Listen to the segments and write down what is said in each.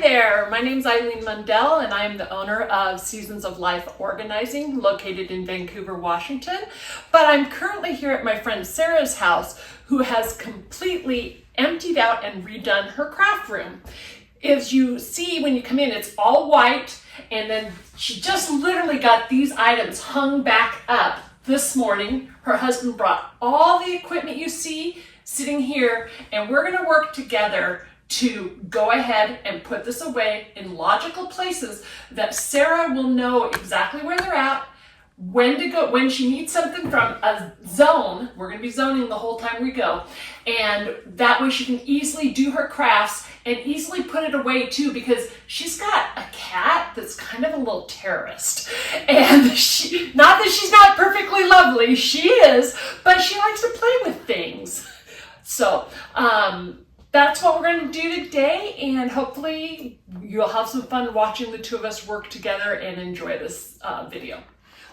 Hi there, my name's Ilene Mundell and I am the owner of Seasons of Life Organizing located in Vancouver, Washington. But I'm currently here at my friend Sarah's house who has completely emptied out and redone her craft room. As you see when you come in, it's all white, and then she just literally got these items hung back up this morning. Her husband brought all the equipment you see sitting here, and we're gonna work together to go ahead and put this away in logical places that Sarah will know exactly where they're at, when to go, when she needs something from a zone. We're gonna be zoning the whole time we go. And that way she can easily do her crafts and easily put it away too, because she's got a cat that's kind of a little terrorist. And she, not that she's not perfectly lovely, she is, but she likes to play with things. So, that's what we're going to do today, and hopefully you'll have some fun watching the two of us work together and enjoy this video.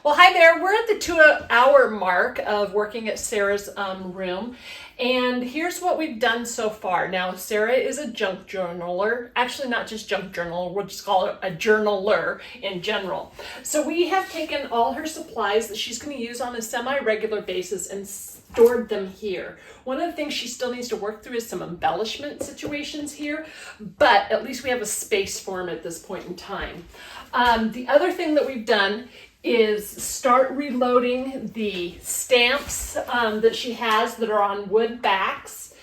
Well, hi there. We're at the 2-hour mark of working at Sarah's room, and here's what we've done so far. Now, Sarah is a junk journaler. Actually, not just junk journaler, we'll just call her a journaler in general. So we have taken all her supplies that she's going to use on a semi-regular basis and stored them here. One of the things she still needs to work through is some embellishment situations here, but at least we have a space for them at this point in time. The other thing that we've done is start reloading the stamps that she has that are on wood backs.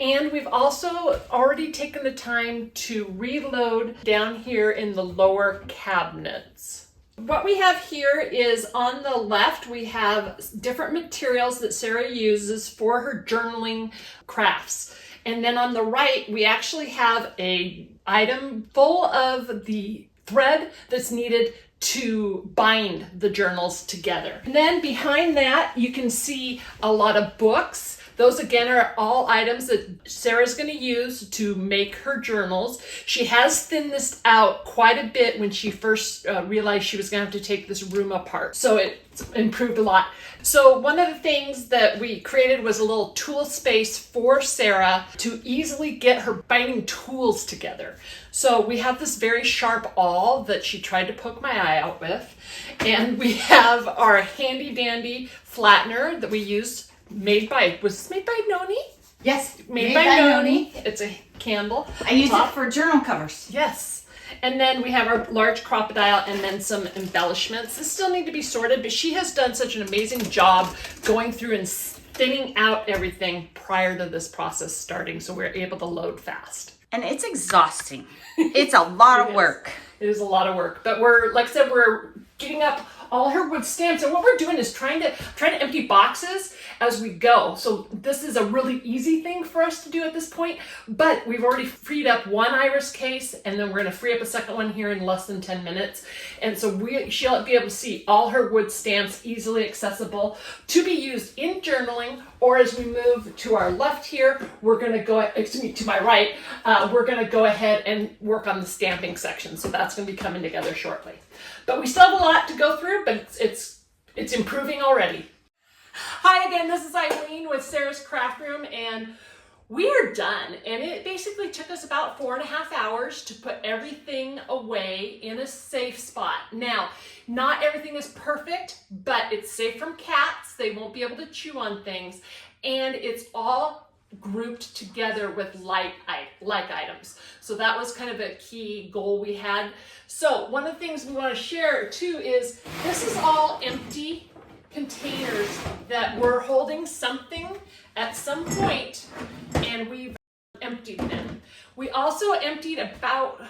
And we've also already taken the time to reload down here in the lower cabinets. What we have here is on the left, we have different materials that Sarah uses for her journaling crafts. And then on the right, we actually have an item full of the thread that's needed to bind the journals together. And then behind that, you can see a lot of books. Those again are all items that Sarah's going to use to make her journals. She has thinned this out quite a bit when she first realized she was going to have to take this room apart. So it's improved a lot. So one of the things that we created was a little tool space for Sarah to easily get her binding tools together. So we have this very sharp awl that she tried to poke my eye out with. And we have our handy dandy flattener that we used. Was this made by Noni? Yes, made by Noni. It's a candle. I use it for journal covers. Yes. And then we have our large crocodile and then some embellishments. This still need to be sorted, but she has done such an amazing job going through and thinning out everything prior to this process starting, so we're able to load fast. And it's exhausting. It's a lot of work. It is a lot of work, but we're, like I said, we're getting up all her wood stamps, and what we're doing is trying to empty boxes as we go. So this is a really easy thing for us to do at this point, but we've already freed up one iris case, and then we're going to free up a second one here in less than 10 minutes. And so she'll be able to see all her wood stamps easily accessible to be used in journaling, or as we move to our left here, we're going to go, excuse me, to my right, we're going to go ahead and work on the stamping section. So that's going to be coming together shortly. But we still have a lot to go through, but it's improving already. Hi again, this is Ilene with Sarah's Craft Room, and we are done. And it basically took us about 4.5 hours to put everything away in a safe spot. Now, not everything is perfect, but it's safe from cats. They won't be able to chew on things, and it's all grouped together with like items. So that was kind of a key goal we had. So one of the things we want to share too is this is all empty containers that were holding something at some point, and we've emptied them. We also emptied about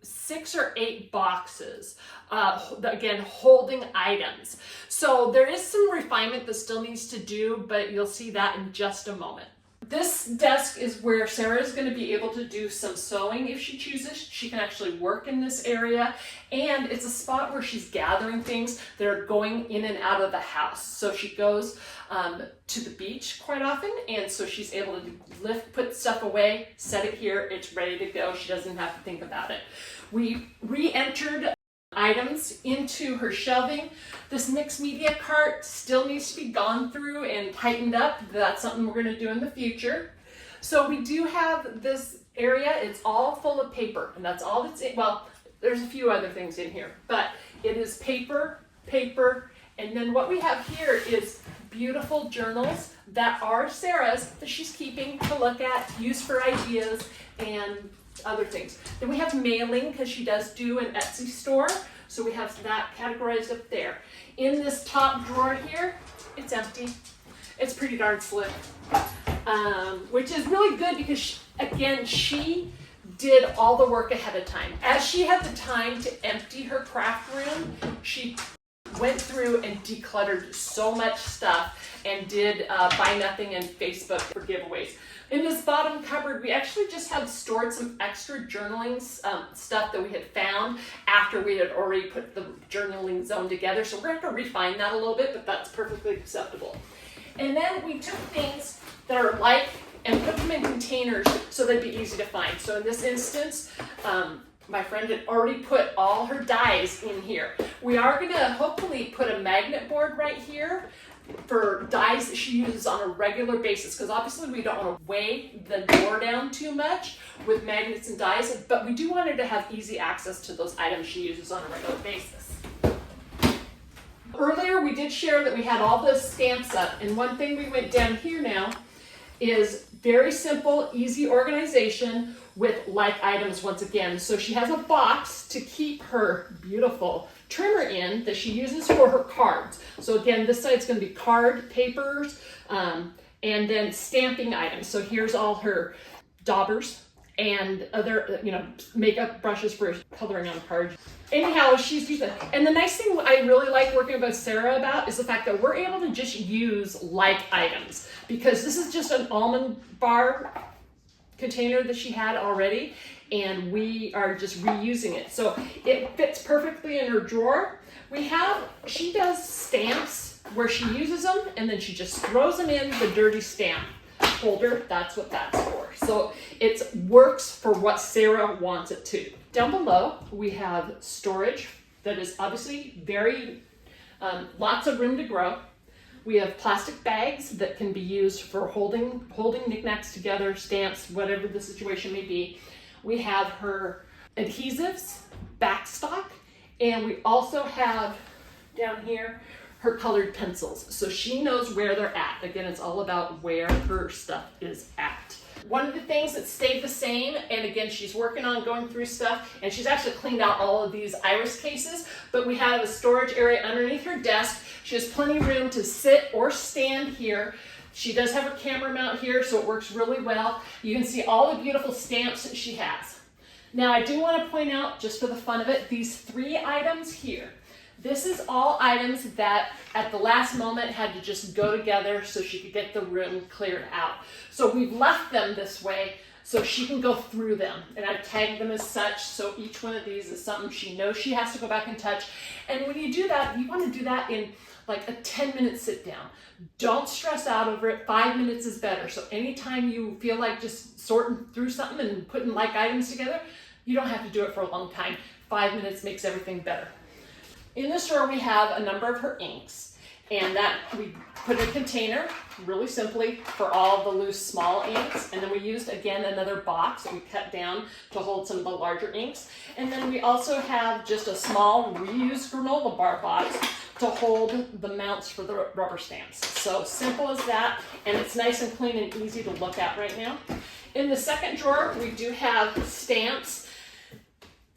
6 or 8 boxes, again, holding items. So there is some refinement that still needs to do, but you'll see that in just a moment. This desk is where Sarah is going to be able to do some sewing if she chooses. She can actually work in this area, and it's a spot where she's gathering things that are going in and out of the house. So she goes to the beach quite often, and so she's able to put stuff away, set it here, it's ready to go. She doesn't have to think about it. We re-entered items into her shelving. This mixed media cart still needs to be gone through and tightened up. That's something we're going to do in the future. So we do have this area, it's all full of paper, and that's all that's in. Well, there's a few other things in here, but it is paper, paper, and then what we have here is beautiful journals that are Sarah's, that she's keeping to look at, use for ideas, and other things. Then we have mailing, because she does do an Etsy store, so we have that categorized up there. In this top drawer here, it's empty. It's pretty darn slick, which is really good because, again, she did all the work ahead of time. As she had the time to empty her craft room, she went through and decluttered so much stuff and did Buy Nothing and Facebook for giveaways. In this bottom cupboard, we actually just have stored some extra journaling stuff that we had found after we had already put the journaling zone together. So we're going to have to refine that a little bit, but that's perfectly acceptable. And then we took things that are like and put them in containers so they'd be easy to find. So in this instance, my friend had already put all her dies in here. We are going to hopefully put a magnet board right here for dies that she uses on a regular basis, because obviously we don't want to weigh the door down too much with magnets and dies, but we do want her to have easy access to those items she uses on a regular basis. Earlier we did share that we had all those stamps up, and one thing we went down here now is very simple, easy organization with like items once again. So she has a box to keep her beautiful trimmer in that she uses for her cards. So again, this side's going to be card papers and then stamping items. So here's all her daubers and other, makeup brushes for coloring on cards. Anyhow, she's used it. And the nice thing I really like working with Sarah about is the fact that we're able to just use like items, because this is just an almond bar container that she had already, and we are just reusing it. So it fits perfectly in her drawer. She does stamps where she uses them and then she just throws them in the dirty stamp holder. That's what that's for. So it works for what Sarah wants it to. Down below, we have storage that is obviously very, lots of room to grow. We have plastic bags that can be used for holding knickknacks together, stamps, whatever the situation may be. We have her adhesives, backstock, and we also have down here her colored pencils. So she knows where they're at. Again, it's all about where her stuff is at. One of the things that stayed the same, and again, she's working on going through stuff, and she's actually cleaned out all of these iris cases, but we have a storage area underneath her desk. She has plenty of room to sit or stand here. She does have her camera mount here, so it works really well. You can see all the beautiful stamps that she has. Now, I do want to point out, just for the fun of it, these 3 items here. This is all items that at the last moment had to just go together so she could get the room cleared out. So we've left them this way so she can go through them. And I've tagged them as such, so each one of these is something she knows she has to go back and touch. And when you do that, you want to do that in like a 10-minute sit down. Don't stress out over it. 5 minutes is better. So anytime you feel like just sorting through something and putting like items together, you don't have to do it for a long time. 5 minutes makes everything better. In this drawer, we have a number of her inks, and that we put in a container, really simply, for all the loose small inks. And then we used, again, another box that we cut down to hold some of the larger inks. And then we also have just a small reused granola bar box to hold the mounts for the rubber stamps. So simple as that, and it's nice and clean and easy to look at right now. In the second drawer, we do have stamps.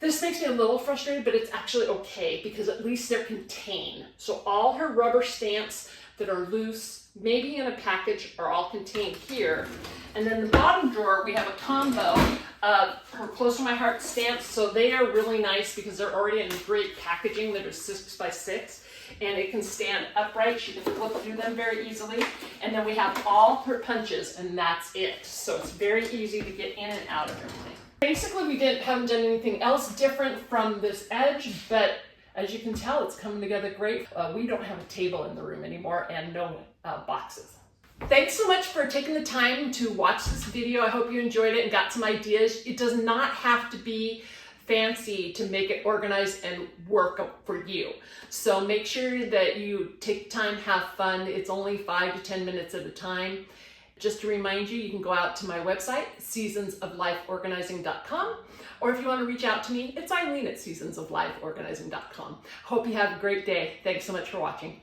This makes me a little frustrated, but it's actually okay because at least they're contained. So all her rubber stamps that are loose, maybe in a package, are all contained here. And then the bottom drawer, we have a combo of her Close to My Heart stamps. So they are really nice because they're already in great packaging that are 6x6. And it can stand upright. She can flip through them very easily. And then we have all her punches, and that's it. So it's very easy to get in and out of everything. Basically, we haven't done anything else different from this edge, but as you can tell, it's coming together great. We don't have a table in the room anymore and no boxes. Thanks so much for taking the time to watch this video. I hope you enjoyed it and got some ideas. It does not have to be fancy to make it organized and work for you. So make sure that you take time, have fun. It's only 5 to 10 minutes at a time. Just to remind you, you can go out to my website, seasonsoflifeorganizing.com, or if you want to reach out to me, it's Ilene at seasonsoflifeorganizing.com. Hope you have a great day. Thanks so much for watching.